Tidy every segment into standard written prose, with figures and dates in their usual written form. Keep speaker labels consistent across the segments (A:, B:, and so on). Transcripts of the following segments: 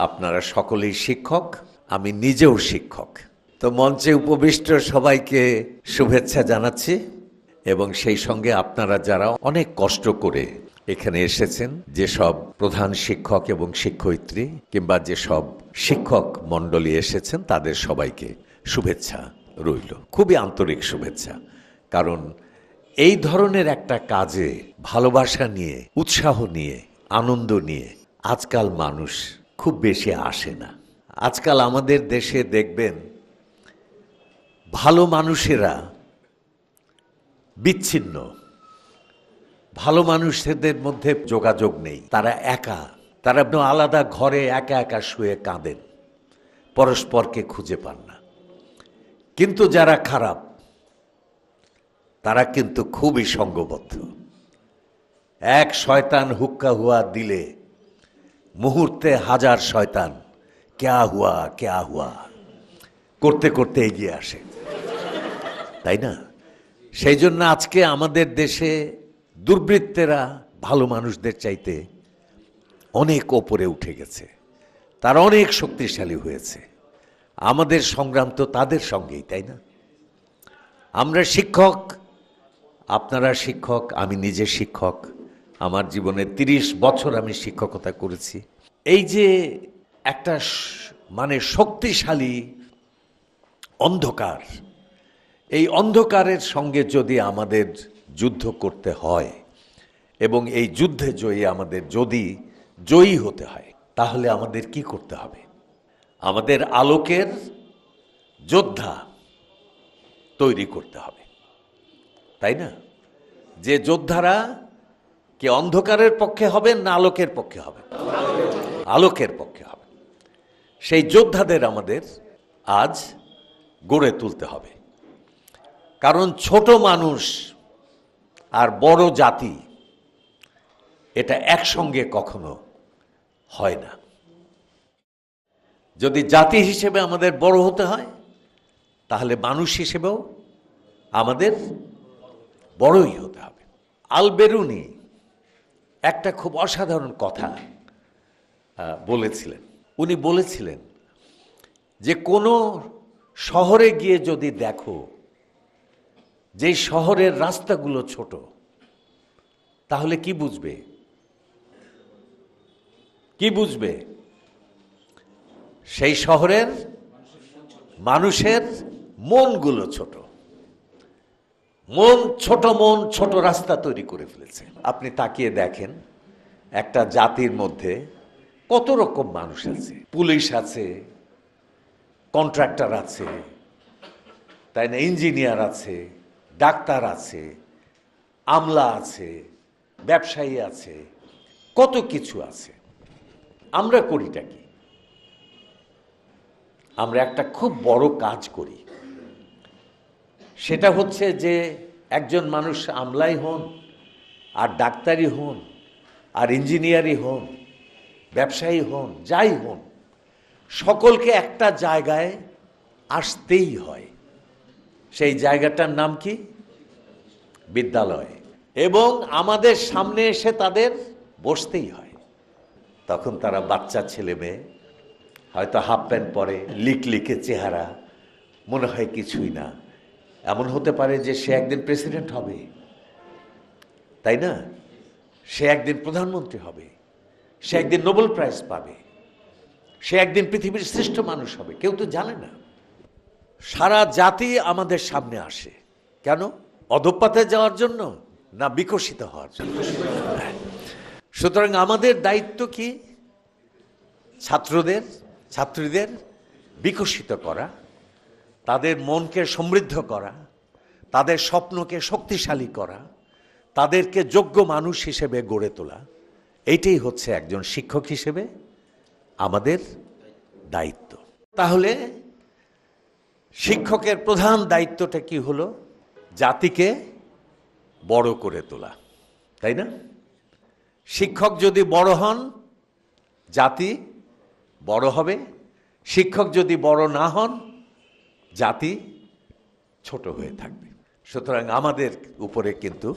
A: আপনারা সকলেই শিক্ষক, আমি নিজেও শিক্ষক। তো মঞ্চে উপবিষ্ট সবাইকে শুভেচ্ছা জানাচ্ছি এবং সেই সঙ্গে আপনারা যারা অনেক কষ্ট করে এখানে এসেছেন, যেসব প্রধান শিক্ষক এবং শিক্ষয়িত্রী কিংবা যেসব শিক্ষক মণ্ডলী এসেছেন, তাদের সবাইকে শুভেচ্ছা রইল, খুবই আন্তরিক শুভেচ্ছা। কারণ এই ধরনের একটা কাজে ভালোবাসা নিয়ে, উৎসাহ নিয়ে, আনন্দ নিয়ে আজকাল মানুষ খুব বেশি আসে না। আজকাল আমাদের দেশে দেখবেন ভালো মানুষেরা বিচ্ছিন্ন, ভালো মানুষদের মধ্যে যোগাযোগ নেই, তারা একা, তারা আলাদা ঘরে একা একা শুয়ে কাঁদেন, পরস্পরকে খুঁজে পান না। কিন্তু যারা খারাপ তারা কিন্তু খুবই সঙ্গবদ্ধ। এক শয়তান হুক্কা হুয়া দিলে মুহূর্তে হাজার শয়তান ক্যা হুয়া করতে করতে এগিয়ে আসে, তাই না? সেই জন্য আজকে আমাদের দেশে দুর্বৃত্তেরা ভালো মানুষদের চাইতে অনেক ওপরে উঠে গেছে, তারা অনেক শক্তিশালী হয়েছে। আমাদের সংগ্রাম তো তাদের সঙ্গেই, তাই না? আমরা শিক্ষক, আপনারা শিক্ষক, আমি নিজে শিক্ষক, আমার জীবনে 30 বছর আমি শিক্ষকতা করেছি। এই যে একটা মানে শক্তিশালী অন্ধকার, এই অন্ধকারের সঙ্গে যদি আমাদের যুদ্ধ করতে হয় এবং এই যুদ্ধে আমাদের যদি জয়ী হতে হয়, তাহলে আমাদের কি করতে হবে? আমাদের আলোকের যোদ্ধা তৈরি করতে হবে, তাই না? যে যোদ্ধারা কি অন্ধকারের পক্ষে হবেন না আলোকের পক্ষে হবেন? আলোকের পক্ষে হবে। সেই যোদ্ধাদের আমাদের আজ গড়ে তুলতে হবে। কারণ ছোট মানুষ আর বড় জাতি এটা একসঙ্গে কখনো হয় না। যদি জাতি হিসেবে আমাদের বড় হতে হয়, তাহলে মানুষ হিসেবেও আমাদের বড়ই হতে হবে। আল-বেরুনি একটা খুব অসাধারণ কথা বলেছিলেন। উনি বলেছিলেন যে কোনো শহরে গিয়ে যদি দেখো যে শহরের রাস্তাগুলো ছোট, তাহলে কি বুঝবে? কি বুঝবে? সেই শহরের মানুষের মনগুলো ছোট। মন ছোট রাস্তা তৈরি করে ফেলেছে। আপনি তাকিয়ে দেখেন একটা জাতির মধ্যে কত রকম মানুষ আছে। পুলিশ আছে, কন্ট্রাক্টর আছে, তাই না, ইঞ্জিনিয়ার আছে, ডাক্তার আছে, আমলা আছে, ব্যবসায়ী আছে, কত কিছু আছে। আমরা করিটা কি? আমরা একটা খুব বড় কাজ করি, সেটা হচ্ছে যে একজন মানুষ আমলাই হন আর ডাক্তারই হন আর ইঞ্জিনিয়ারই হন, ব্যবসায়ী হন, যাই হন, সকলকে একটা জায়গায় আসতেই হয়। সেই জায়গাটার নাম কি? বিদ্যালয়। এবং আমাদের সামনে এসে তাদের বসতেই হয়। তখন তারা বাচ্চা ছেলে মেয়ে, হয়তো হাফ প্যান্ট পরে, লিকলিকে চেহারা, মনে হয় কিছুই না। এমন হতে পারে যে সে একদিন প্রেসিডেন্ট হবে, তাই না? সে একদিন প্রধানমন্ত্রী হবে, সে একদিন নোবেল প্রাইজ পাবে, সে একদিন পৃথিবীর শ্রেষ্ঠ মানুষ হবে, কেউ তো জানে না। সারা জাতি আমাদের সামনে আসে কেন? অধঃপাতে যাওয়ার জন্য না বিকশিত হওয়ার জন্য? সুতরাং আমাদের দায়িত্ব কি? ছাত্রীদের বিকশিত করা, তাদের মনকে সমৃদ্ধ করা, তাদের স্বপ্নকে শক্তিশালী করা, তাদেরকে যোগ্য মানুষ হিসেবে গড়ে তোলা। এইটাই হচ্ছে একজন শিক্ষক হিসেবে আমাদের দায়িত্ব। তাহলে শিক্ষকের প্রধান দায়িত্বটা কি হলো? জাতিকে বড় করে তোলা, তাই না? শিক্ষক যদি বড় হন, জাতি বড় হবে। শিক্ষক যদি বড় না হন, জাতি ছোট হয়ে থাকবে। সুতরাং আমাদের উপরে কিন্তু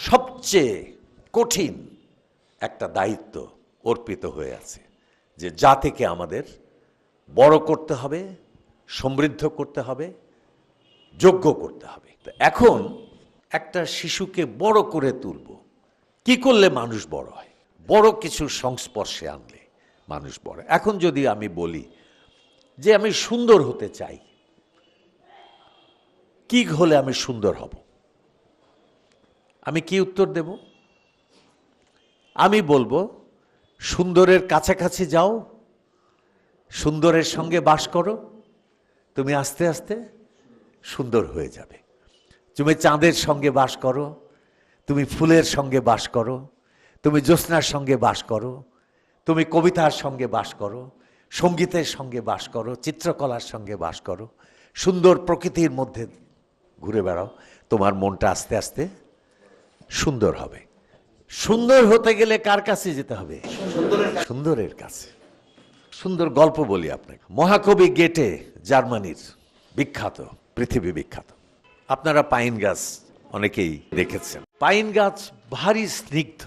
A: সবচেয়ে কঠিন একটা দায়িত্ব অর্পিত হয়ে আছে, যে জাতিকে আমাদের বড় করতে হবে, সমৃদ্ধ করতে হবে, যোগ্য করতে হবে। তো এখন একটা শিশুকে বড় করে তুলব, কি করলে মানুষ বড় হয়? বড় কিছু সংস্পর্শে আনলে মানুষ বড়। এখন যদি আমি বলি যে আমি সুন্দর হতে চাই, কি হলে আমি সুন্দর হব, আমি কি উত্তর দেব? আমি বলবো সুন্দরের কাছাকাছি যাও, সুন্দরের সঙ্গে বাস করো, তুমি আস্তে আস্তে সুন্দর হয়ে যাবে। তুমি চাঁদের সঙ্গে বাস করো, তুমি ফুলের সঙ্গে বাস করো, তুমি জ্যোৎস্নার সঙ্গে বাস করো, তুমি কবিতার সঙ্গে বাস করো, সঙ্গীতের সঙ্গে বাস করো, চিত্রকলার সঙ্গে বাস করো, সুন্দর প্রকৃতির মধ্যে ঘুরে বেড়াও, তোমার মনটা আস্তে আস্তে সুন্দর হবে। সুন্দর হতে গেলে কার কাছে যেতে হবে? সুন্দরের কাছে। সুন্দর গল্প বলি আপনাকে। মহাকবি গেটে, জার্মানির বিখ্যাত, পৃথিবী বিখ্যাত। আপনারা পাইন গাছ অনেকেই দেখেছেন। পাইন গাছ ভারী স্নিগ্ধ,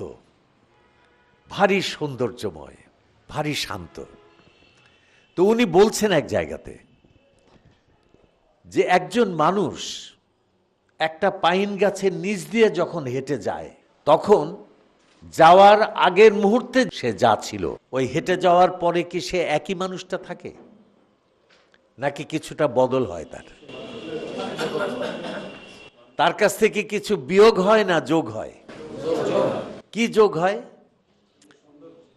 A: ভারী সৌন্দর্যময়, ভারী শান্ত। তো উনি বলছেন এক জায়গাতে যে একজন মানুষ একটা পাইন গাছের নিচ দিয়ে যখন হেঁটে যায়, তখন যাওয়ার আগের মুহূর্তে সে যা ছিল, ওই হেঁটে যাওয়ার পরে কি সে একই মানুষটা থাকে, নাকি কিছুটা বদল হয়? তার কাছ থেকে কিছু বিয়োগ হয় না যোগ হয়? কি যোগ হয়?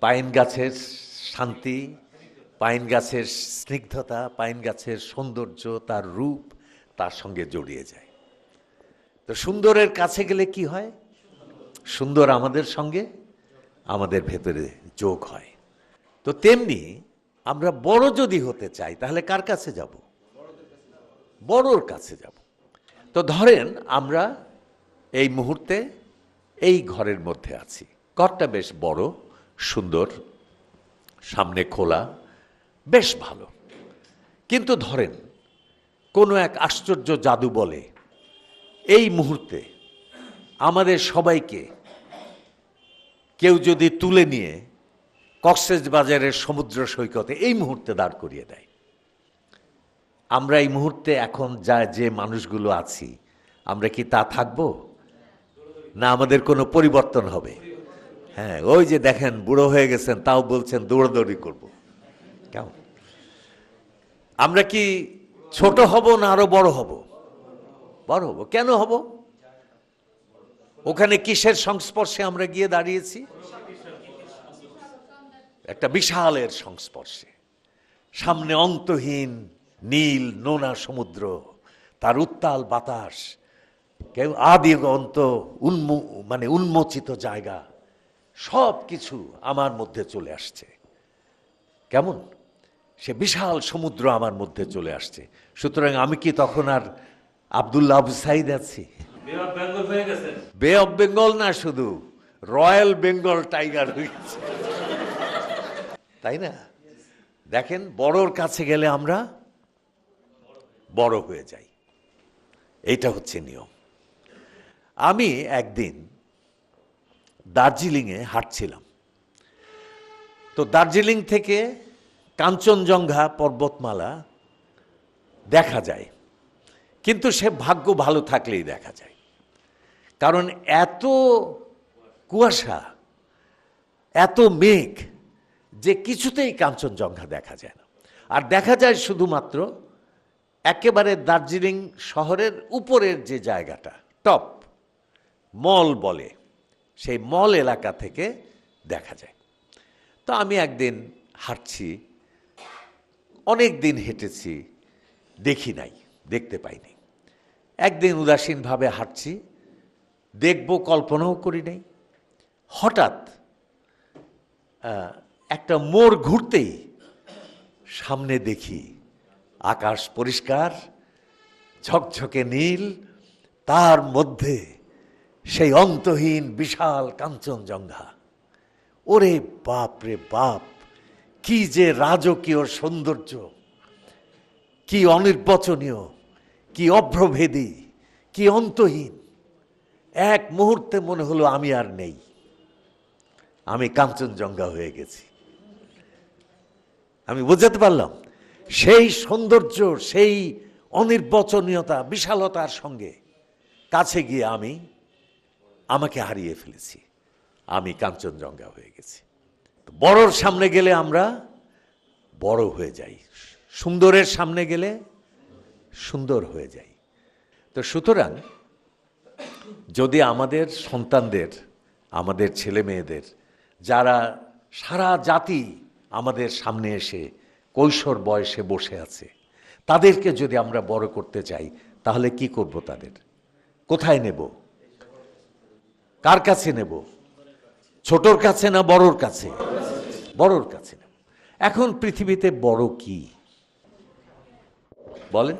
A: পাইন গাছের শান্তি, পাইন গাছের স্নিগ্ধতা, পাইন গাছের সৌন্দর্য, তার রূপ তার সঙ্গে জড়িয়ে যায়। তো সুন্দরের কাছে গেলে কি হয়? সুন্দর আমাদের সঙ্গে, আমাদের ভেতরে যোগ হয়। তো তেমনি আমরা বড় যদি হতে চাই, তাহলে কার কাছে যাব? বড়র কাছে যাব। তো ধরেন আমরা এই মুহূর্তে এই ঘরের মধ্যে আছি। ঘরটা বেশ বড়, সুন্দর, সামনে খোলা, বেশ ভালো। কিন্তু ধরেন কোনো এক আশ্চর্য জাদু বলে এই মুহূর্তে আমাদের সবাইকে কেউ যদি তুলে নিয়ে কক্সবাজারের সমুদ্র সৈকতে এই মুহূর্তে দাঁড় করিয়ে দেয়, আমরা এই মুহূর্তে এখন যে মানুষগুলো আছি, আমরা কি তা থাকবো? না আমাদের কোনো পরিবর্তন হবে? হ্যাঁ, ওই যে দেখেন বুড়ো হয়ে গেছেন, তাও বলছেন দৌড়াদৌড়ি করব। কেমন? আমরা কি ছোট হব না আরো বড় হব? বড় হব। কেন হব? ওখানে কিসের সংস্পর্শে আমরা গিয়ে দাঁড়িয়েছি? একটা বিশালের সংস্পর্শে। সামনে অন্তহীন নীল নোনা সমুদ্র, তার উত্তাল বাতাস, কেউ আদি অন্ত উন্মোচিত জায়গা, সব কিছু আমার মধ্যে চলে আসছে। কেমন? সে বিশাল সমুদ্র আমার মধ্যে চলে আসছে। সুতরাং আমি কি তখন আর আব্দুল্লাহ আবু সাইদ আছি? বে অফ বেঙ্গল না, শুধু রয়্যাল বেঙ্গল টাইগার হয়ে গেছে, তাই না? দেখেন, বড়র কাছে গেলে আমরা বড় হয়ে যাই। এইটা হচ্ছে নিয়ম। আমি একদিন দার্জিলিংয়ে হাঁটছিলাম। তো দার্জিলিং থেকে কাঞ্চনজঙ্ঘা পর্বতমালা দেখা যায়, কিন্তু সে ভাগ্য ভালো থাকলেই দেখা যায়। কারণ এত কুয়াশা, এত মেঘ যে কিছুতেই কাঞ্চনজঙ্ঘা দেখা যায় না। আর দেখা যায় শুধুমাত্র একেবারে দার্জিলিং শহরের উপরের যে জায়গাটা, টপ মল বলে, সেই মল এলাকা থেকে দেখা যায়। তো আমি একদিন হাঁটছি, অনেক দিন হেঁটেছি, দেখি নাই, দেখতে পাইনি। একদিন উদাসীনভাবে হাঁটছি, দেখব কল্পনাও করি নাই। হঠাৎ একটা মোড় ঘুরতেই সামনে দেখি আকাশ পরিষ্কার, ঝকঝকে নীল, তার মধ্যে সেই অন্তহীন বিশাল কাঞ্চনজঙ্ঘা। ওরে বাপ রে বাপ, কি যে রাজকীয় সৌন্দর্য, কি অনির্বচনীয়, কি অভ্রভেদী, কি অন্তহীন। এক মুহূর্তে মনে হলো আমি আর নেই, আমি কাঞ্চনজঙ্ঘা হয়ে গেছি। আমি বোঝাতে পারলাম? সেই সৌন্দর্য, সেই অনির্বচনীয়তা, বিশালতার সঙ্গে কাছে গিয়ে আমাকে হারিয়ে ফেলেছি। আমি কাঞ্চনজঙ্ঘা হয়ে গেছি। বড়র সামনে গেলে আমরা বড় হয়ে যাই, সুন্দরের সামনে গেলে সুন্দর হয়ে যাই। তো সুতরাং যদি আমাদের সন্তানদের, আমাদের ছেলে মেয়েদের, যারা সারা জাতি আমাদের সামনে এসে কৈশোর বয়সে বসে আছে, তাদেরকে যদি আমরা বড় করতে চাই, তাহলে কি করব? তাদের কোথায় নেব? কার কাছে নেব? ছোটর কাছে না বড়র কাছে? বড়র কাছে নেব। এখন পৃথিবীতে বড় কি বলেন?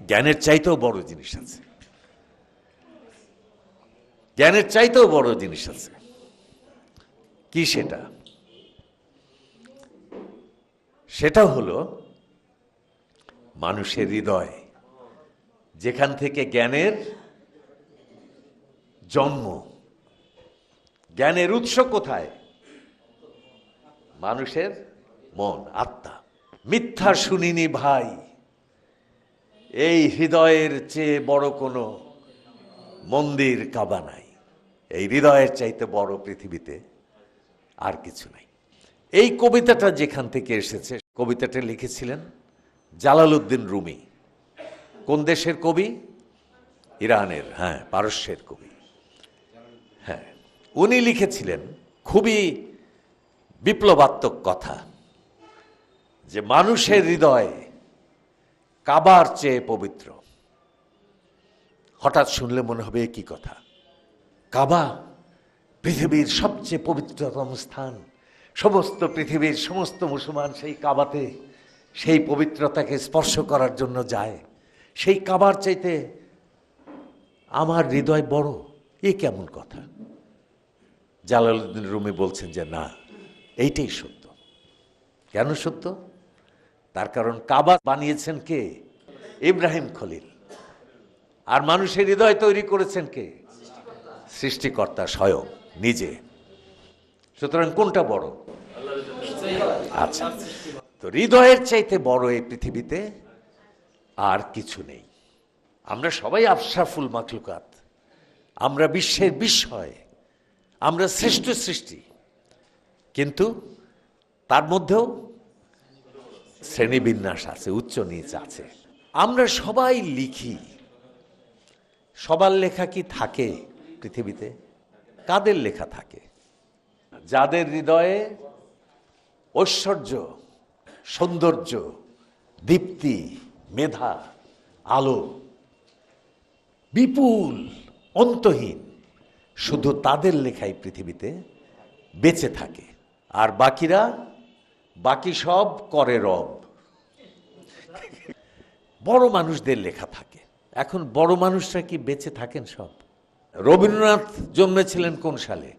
A: জ্ঞানের চাইতেও বড় জিনিস আছে, জ্ঞানের চাইতেও বড় জিনিস আছে। কি সেটা? সেটা হলো মানুষের হৃদয়, যেখান থেকে জ্ঞানের জন্ম। জ্ঞানের উৎস কোথায়? মানুষের মন, আত্মা। মিথ্যা শুনিনি ভাই, এই হৃদয়ের চেয়ে বড় কোনো মন্দির কাবা নাই। এই হৃদয়ের চাইতে বড় পৃথিবীতে আর কিছু নাই। এই কবিতাটা যেখান থেকে এসেছে, কবিতাটা লিখেছিলেন জালালউদ্দিন রুমি। কোন দেশের কবি? ইরানের, হ্যাঁ, পারস্যের কবি। হ্যাঁ, উনি লিখেছিলেন খুবই বিপ্লবাত্মক কথা, যে মানুষের হৃদয় কাবার চেয়ে পবিত্র। হঠাৎ শুনলে মনে হবে কি কথা? কাবা পৃথিবীর সবচেয়ে পবিত্রতম স্থান। সমস্ত পৃথিবীর সমস্ত মুসলমান সেই কাবাতে সেই পবিত্রতাকে স্পর্শ করার জন্য যায়। সেই কাবার চাইতে আমার হৃদয় বড়, এ কেমন কথা? জালালউদ্দিন রুমি বলছেন যে না, এইটাই সত্য। কেন সত্য? তার কারণ কাবা বানিয়েছেন কে? ইব্রাহিম খলিল। আর মানুষের হৃদয় তৈরি করেছেন কে? সৃষ্টিকর্তা স্বয়ং নিজে। সুতরাং কোনটা বড়? আচ্ছা, তো হৃদয়ের চাইতে বড় এই পৃথিবীতে আর কিছু নেই। আমরা সবাই আশরাফুল মাখলুকাত, আমরা বিশ্বের বিস্ময়, আমরা শ্রেষ্ঠ সৃষ্টি, কিন্তু তার মধ্যেও শ্রেণীবিন্যাস আছে, উচ্চ নিচ আছে। আমরা সবাই লিখি, সবার লেখা কি থাকে পৃথিবীতে? কাদের লেখা থাকে? যাদের হৃদয়ে ঐশ্বর্য, সৌন্দর্য, দীপ্তি, মেধা, আলো বিপুল, অন্তহীন, শুধু তাদের লেখাই পৃথিবীতে বেঁচে থাকে। আর বাকিরা, বাকি সব করে রব। বড় মানুষদের লেখা থাকে। এখন বড় মানুষরা কি বেঁচে থাকেন সব? রবীন্দ্রনাথ জন্মেছিলেন কোন সালে?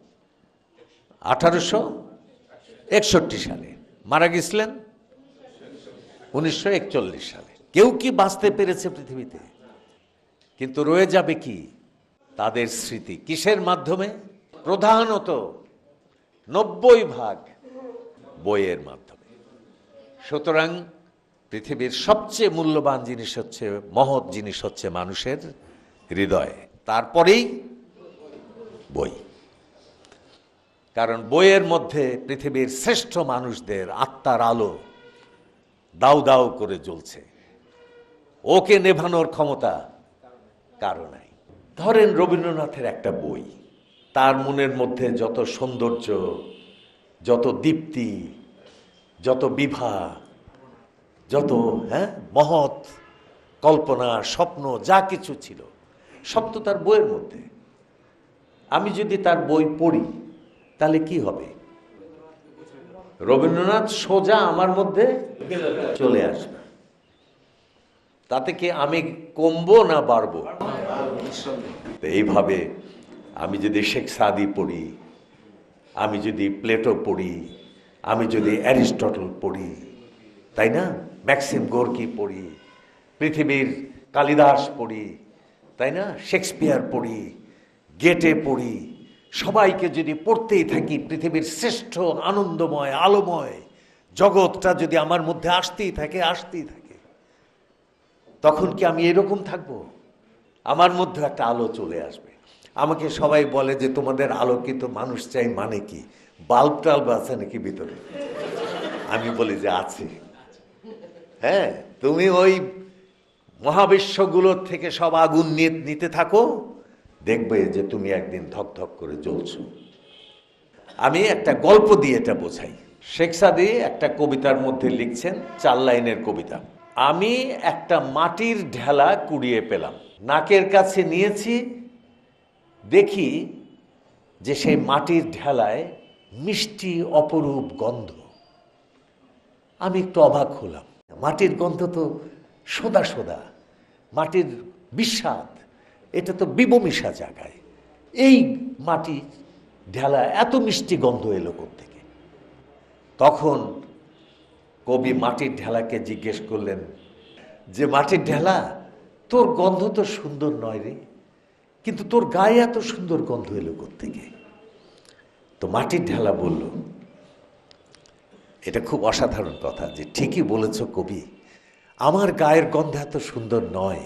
A: 1861 সালে। মারা গেছিলেন 1941 সালে। কেউ কি বাঁচতে পেরেছে পৃথিবীতে? কিন্তু রয়ে যাবে কি? তাদের স্মৃতি। কিসের মাধ্যমে? প্রধানত 90% বইয়ের মাধ্যমে। সুতরাং পৃথিবীর সবচেয়ে মূল্যবান জিনিস হচ্ছে, মহৎ জিনিস হচ্ছে মানুষের হৃদয়, তারপরেই বই। কারণ বইয়ের মধ্যে পৃথিবীর শ্রেষ্ঠ মানুষদের আত্মার আলো দাউ দাউ করে জ্বলছে। ওকে নেভানোর ক্ষমতা কারো নাই। ধরেন রবীন্দ্রনাথের একটা বই, তার মনের মধ্যে যত সৌন্দর্য, যত দীপ্তি, যত বিভা, যত মহৎ কল্পনা, স্বপ্ন, যা কিছু ছিল সব তো তার বইয়ের মধ্যে। আমি যদি তার বই পড়ি তাহলে কি হবে? রবীন্দ্রনাথ সোজা আমার মধ্যে চলে আসবে। তাতে কি আমি কমবো না বাড়বো? এইভাবে আমি যদি শেখ সাদি পড়ি, আমি যদি প্লেটো পড়ি, আমি যদি অ্যারিস্টটল পড়ি, তাই না, ম্যাক্সিম গোর্কি পড়ি, পৃথিবীর কালিদাস পড়ি, তাই না, শেক্সপিয়ার পড়ি, গেটে পড়ি, সবাইকে যদি পড়তেই থাকি, পৃথিবীর শ্রেষ্ঠ আনন্দময় আলোময় জগৎটা যদি আমার মধ্যে আসতেই থাকে, তখন কি আমি এরকম থাকবো? আমার মধ্যে একটা আলো চলে আসবে। আমাকে সবাই বলে যে তোমাদের আলোকিত মানুষ চাই, মানে কি বাল্ব টাল্ব আছে নাকি ভিতরে? আমি বলি যে আছে। হ্যাঁ, তুমি ওই মহাবিশ্বগুলোর থেকে সব আগুন নিতে থাকো, দেখবে যে তুমি একদিন ধক ধক করে জ্বলছ। আমি একটা গল্প দিয়ে এটা বোঝাই। শেখ সাদী একটা কবিতার মধ্যে লিখছেন, 4 লাইনের কবিতা। আমি একটা মাটির ঢেলা কুড়িয়ে পেলাম, নাকের কাছে নিয়েছি, দেখি যে সেই মাটির ঢেলায় মিষ্টি অপরূপ গন্ধ। আমি একটু অবাক হলাম, মাটির গন্ধ তো সোদা সোদা, মাটির বিস্বাদ, এটা তো বিবমিশা জায়গায়, এই মাটি ঢেলা এত মিষ্টি গন্ধ এলো কোত্থেকে? তখন কবি মাটির ঢেলাকে জিজ্ঞেস করলেন যে মাটির ঢেলা, তোর গন্ধ তো সুন্দর নয় রে, কিন্তু তোর গায়ে এত সুন্দর গন্ধ এলো কোত্থেকে? তো মাটির ঢেলা বলল, এটা খুব অসাধারণ কথা, যে ঠিকই বলেছ কবি, আমার গায়ের গন্ধ এত সুন্দর নয়,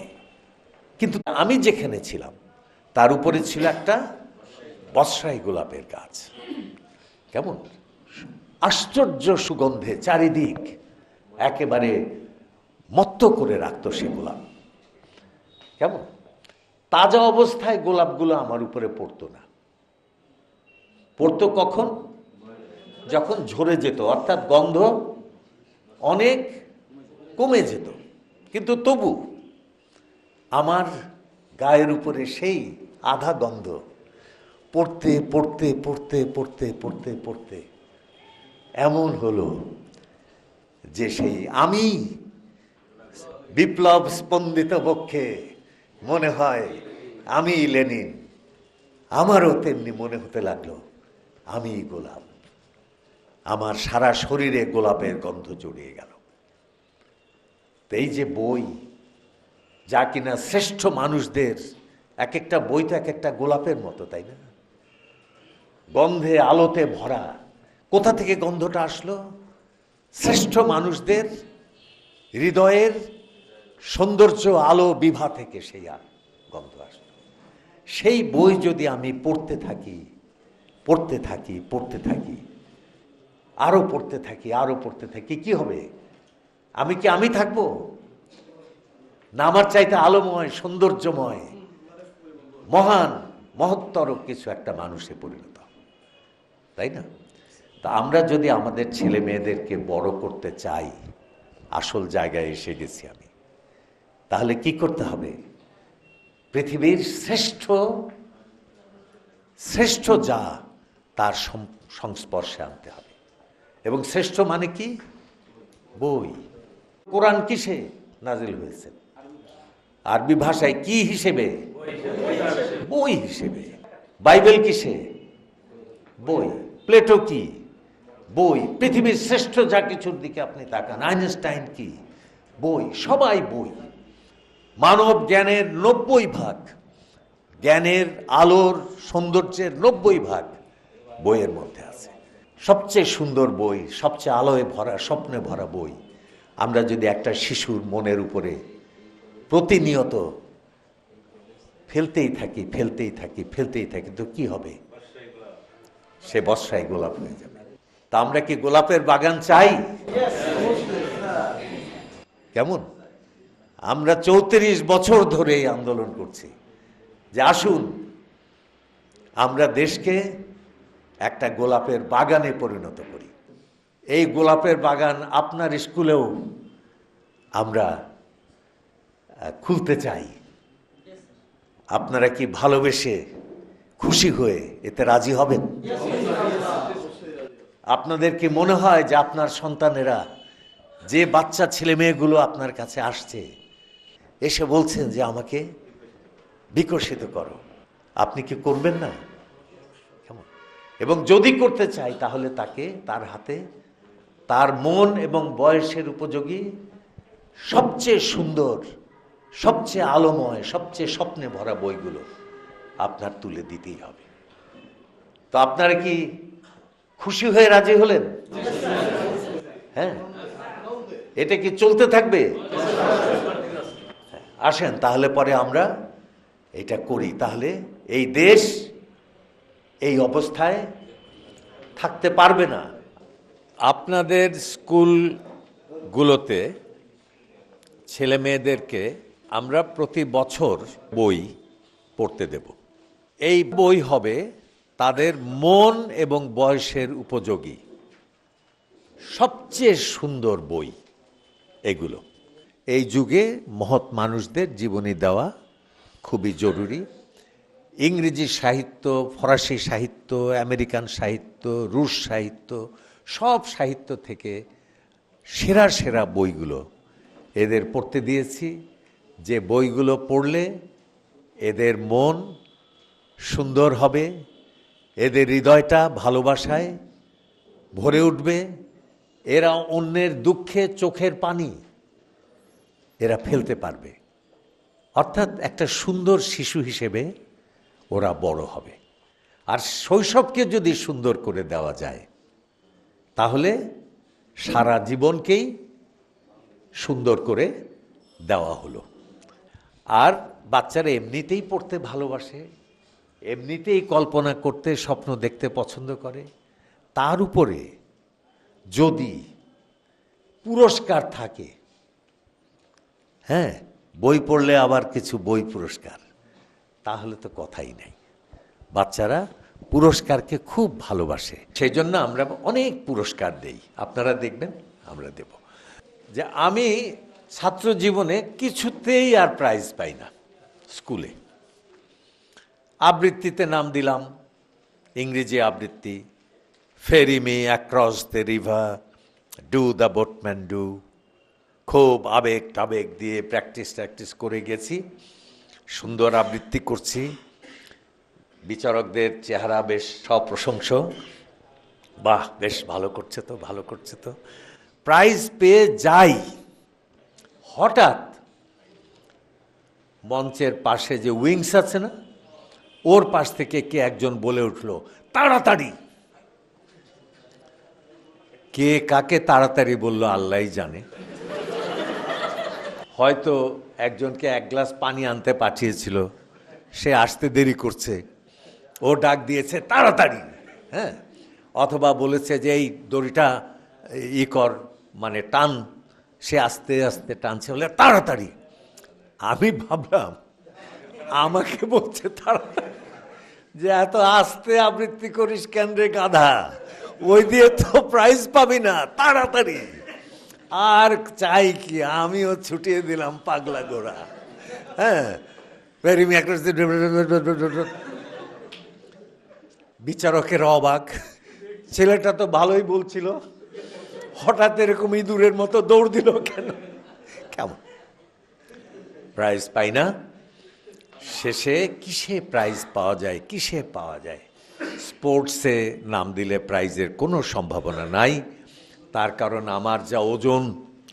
A: কিন্তু আমি যেখানে ছিলাম তার উপরে ছিল একটা বর্ষাই গোলাপের গাছ। কেমন আশ্চর্য সুগন্ধে চারিদিক একেবারে মত্ত করে রাখতো সে গোলাপ। কেমন তাজা অবস্থায় গোলাপগুলো আমার উপরে পড়তো না। পড়তো কখন? যখন ঝরে যেত, অর্থাৎ গন্ধ অনেক কমে যেত, কিন্তু তবু আমার গায়ের উপরে সেই আধা গন্ধ পড়তে পড়তে পড়তে পড়তে পড়তে পড়তে এমন হলো যে সেই আমি বিপ্লব স্পন্দিত বক্ষে মনে হয় আমি লেনিন। আমারও তেমনি মনে হতে লাগলো আমি গোলাপ। আমার সারা শরীরে গোলাপের গন্ধ জড়িয়ে গেল। এই যে বই, যা কিনা শ্রেষ্ঠ মানুষদের, এক একটা বই তো এক একটা গোলাপের মতো, তাই না? গন্ধে আলোতে ভরা। কোথা থেকে গন্ধটা আসলো? শ্রেষ্ঠ মানুষদের হৃদয়ের সৌন্দর্য আলো বিভা থেকে সেই গন্ধ আসলো। সেই বই যদি আমি পড়তে থাকি পড়তে থাকি পড়তে থাকি আরো পড়তে থাকি আরো পড়তে থাকি, কি হবে? আমি কি আমি থাকবো না আমার চাইতে আলোময় সৌন্দর্যময় মহান মহত্তর কিছু একটা মানুষে পরিণত, তাই না? তা আমরা যদি আমাদের ছেলে মেয়েদেরকে বড় করতে চাই, আসল জায়গায় এসে গেছি আমি, তাহলে কি করতে হবে? পৃথিবীর শ্রেষ্ঠ শ্রেষ্ঠ যা তার সংস্পর্শে আনতে হবে। এবং শ্রেষ্ঠ মানে কি? বই। কোরআন কিসে নাজিল হয়েছে? আরবি ভাষায় কি হিসেবে? বই হিসেবে। বাইবেল কিসে? বই। প্লেটো কি? বই। পৃথিবীর শ্রেষ্ঠ যা কিছুর দিকে আপনি তাকান, আইনস্টাইন কি? বই। সবাই বই। মানব জ্ঞানের 90%, জ্ঞানের আলোর সৌন্দর্যের 90% বইয়ের মধ্যে আছে। সবচেয়ে সুন্দর বই, সবচেয়ে আলোয় ভরা, স্বপ্নে ভরা বই আমরা যদি একটা শিশুর মনের উপরে প্রতিনিয়ত ফেলতেই থাকি ফেলতেই থাকি ফেলতেই থাকি, তো কি হবে? সে বর্ষায় গোলাপ হয়ে যাবে। তা আমরা কি গোলাপের বাগান চাই? কেমন আমরা 34 বছর ধরে এই আন্দোলন করছি যে আসুন আমরা দেশকে একটা গোলাপের বাগানে পরিণত করি। এই গোলাপের বাগান আপনার স্কুলেও আমরা খুলতে চাই। আপনারা কি ভালোবেসে খুশি হয়ে এতে রাজি হবেন? আপনাদের কি মনে হয় যে আপনার সন্তানেরা, যে বাচ্চা ছেলে মেয়েগুলো আপনার কাছে আসছে, এসে বলছেন যে আমাকে বিকশিত করো, আপনি কি করবেন না? কেমন? এবং যদি করতে চাই তাহলে তাকে তার হাতে তার মন এবং বয়সের উপযোগী সবচেয়ে সুন্দর, সবচেয়ে আলোময়, সবচেয়ে স্বপ্নে ভরা বইগুলো আপনার তুলে দিতেই হবে। তো আপনারা কি খুশি হয়ে রাজি হলেন? হ্যাঁ, এটা কি চলতে থাকবে? আসেন তাহলে পরে আমরা এটা করি, তাহলে এই দেশ এই অবস্থায় থাকতে পারবে না। আপনাদের স্কুলগুলোতে ছেলে মেয়েদেরকে আমরা প্রতি বছর বই পড়তে দেব। এই বই হবে তাদের মন এবং বয়সের উপযোগী সবচেয়ে সুন্দর বই এগুলো। এই যুগে মহৎ মানুষদের জীবনী দেওয়া খুবই জরুরি। ইংরেজি সাহিত্য, ফরাসি সাহিত্য, আমেরিকান সাহিত্য, রুশ সাহিত্য, সব সাহিত্য থেকে সেরা সেরা বইগুলো এদের পড়তে দিয়েছি, যে বইগুলো পড়লে এদের মন সুন্দর হবে, এদের হৃদয়টা ভালোবাসায় ভরে উঠবে, এরা অন্যের দুঃখে চোখের পানি এরা ফেলতে পারবে, অর্থাৎ একটা সুন্দর শিশু হিসেবে ওরা বড় হবে। আর শৈশবকে যদি সুন্দর করে দেওয়া যায় তাহলে সারা জীবনকেই সুন্দর করে দেওয়া হলো। আর বাচ্চারা এমনিতেই পড়তে ভালোবাসে, এমনিতেই কল্পনা করতে, স্বপ্ন দেখতে পছন্দ করে। তার উপরে যদি পুরস্কার থাকে, হ্যাঁ, বই পড়লে আবার কিছু বই পুরস্কার, তাহলে তো কথাই নাই। বাচ্চারা পুরস্কারকে খুব ভালোবাসে, সেই জন্য আমরা অনেক পুরস্কার দেই। আপনারা দেখবেন আমরা দেব। যে আমি ছাত্র জীবনে কিছুতেই আর প্রাইজ পাই না স্কুলে। আবৃত্তিতে নাম দিলাম, ইংরেজি আবৃত্তি, ferry me across the river, do the boatman do, খুব আবেগ টাবেগ দিয়ে প্র্যাকটিস করে গেছি, সুন্দর আবৃত্তি করছি। বিচারকদের চেহারা বেশ সপ্রশংস, বাহ বেশ ভালো করছে তো, ভালো করছে তো, প্রাইজ পেয়ে যাই। হঠাৎ মঞ্চের পাশে যে উইংস আছে না, ওর পাশ থেকে কে একজন বলে উঠল, তাড়াতাড়ি। কে কাকে তাড়াতাড়ি বলল আল্লাহই জানে। হয়তো একজনকে এক গ্লাস পানি আনতে পাঠিয়েছিল, সে আসতে দেরি করছে, ও ডাক দিয়েছে তাড়াতাড়ি, হ্যাঁ, অথবা বলেছে যে এই দড়িটা কর, মানে টান, সে আস্তে আস্তে টানছে, বলে তাড়াতাড়ি। আমি ভাবলাম আমাকে বলছে তাড়াতাড়ি, যে এত আস্তে আবৃত্তি করিস কেন রে গাধা, ওই দিয়ে তো প্রাইজ পাবি না, তাড়াতাড়ি। আর চাই কি, আমিও ছুটিয়ে দিলাম পাগলা গোড়া। হ্যাঁ, বিচারকের অবাক, ছেলেটা তো ভালোই বলছিল, হঠাৎ এরকম ইঁদুরের মতো দৌড় দিল কেন, কেমন প্রাইজ পাই না। শেষে কিসে প্রাইজ পাওয়া যায়, কিসে পাওয়া যায়? স্পোর্টসে নাম দিলে প্রাইজের কোনো সম্ভাবনা নাই। তার কারণ আমার যা ওজন,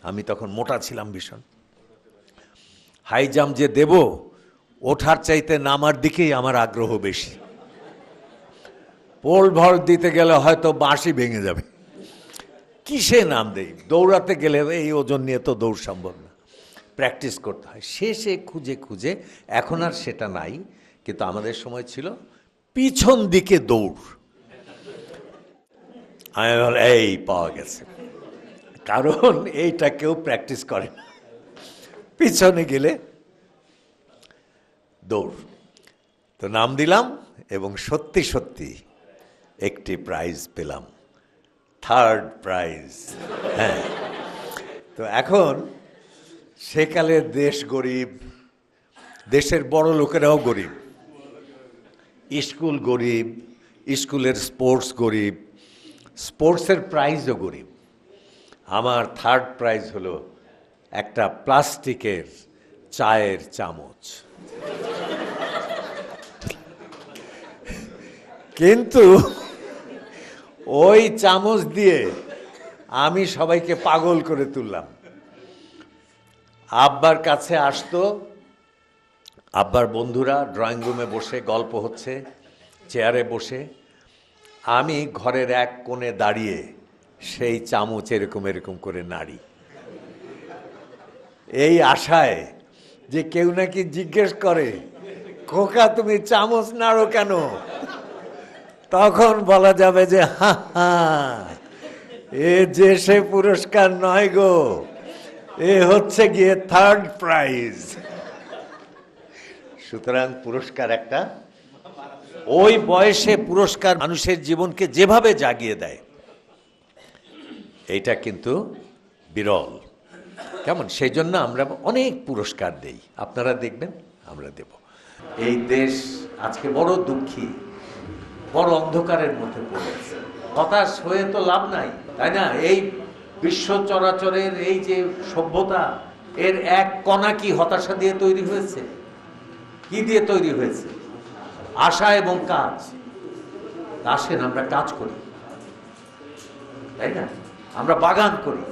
A: আমি তখন মোটা ছিলাম ভীষণ, হাই জাম্প যে দেব, ওঠার চাইতে নামার দিকেই আমার আগ্রহ বেশি। পোল ভর দিতে গেলে হয়তো বাঁশি ভেঙে যাবে, কিসে নাম দেই? দৌড়াতে গেলে এই ওজন নিয়ে তো দৌড় সম্ভব না, প্র্যাকটিস করতে হয়। শেষে খুঁজে খুঁজে, এখন আর সেটা নাই, কিন্তু আমাদের সময় ছিল পিছন দিকে দৌড়। আমি বল এই পাওয়া গেছে, কারণ এইটা কেউ প্র্যাকটিস করে না, পিছনে গেলে দৌড়। তো নাম দিলাম এবং সত্যি সত্যি একটি প্রাইজ পেলাম, 3rd প্রাইজ। হ্যাঁ, তো এখন সেকালে দেশ গরিব, দেশের বড় লোকেরাও গরিব, স্কুল গরিব, স্কুলের স্পোর্টস গরিব, স্পোর্টসের প্রাইজও গরিব। আমার 3rd প্রাইজ হলো একটা প্লাস্টিকের চায়ের চামচ। কিন্তু ওই চামচ দিয়ে আমি সবাইকে পাগল করে তুললাম। আব্বার কাছে আসতো, আব্বার বন্ধুরা ড্রয়িং রুমে বসে গল্প হচ্ছে, চেয়ারে বসে আমি ঘরের এক কোণে দাঁড়িয়ে সেই চামচ এরকম এরকম করে নাড়ি, এই আশায় যে কেউ নাকি জিজ্ঞেস করে, খোকা তুমি চামচ নাড়ো কেন? তখন বলা যাবে যে হা হা, এ যে সে পুরস্কার নয় গো, এ হচ্ছে গিয়ে থার্ড প্রাইজ। সুতরাং পুরস্কার একটা, ওই বয়সে পুরস্কার মানুষের জীবনকে যেভাবে জাগিয়ে দেয়, এইটা কিন্তু বিরল। কেমন? সেই জন্য আমরা অনেক পুরস্কার দেই, আপনারা দেখবেন আমরা দেব। এই দেশ আজকে বড় দুঃখী, বড় অন্ধকারের মধ্যে পড়েছে। হতাশ হয়ে তো লাভ নাই, তাই না? এই বিশ্ব চরাচরের এই যে সভ্যতা, এর এক কণা কি হতাশা দিয়ে তৈরি হয়েছে? কি দিয়ে তৈরি হয়েছে? আশা এবং কাজ। আসেন আমরা কাজ করি, তাই না? আমরা বাগান করি,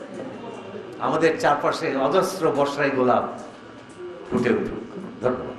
A: আমাদের চারপাশে অজস্র বর্ষায় গোলাপ ফুটে উঠুক। ধন্যবাদ।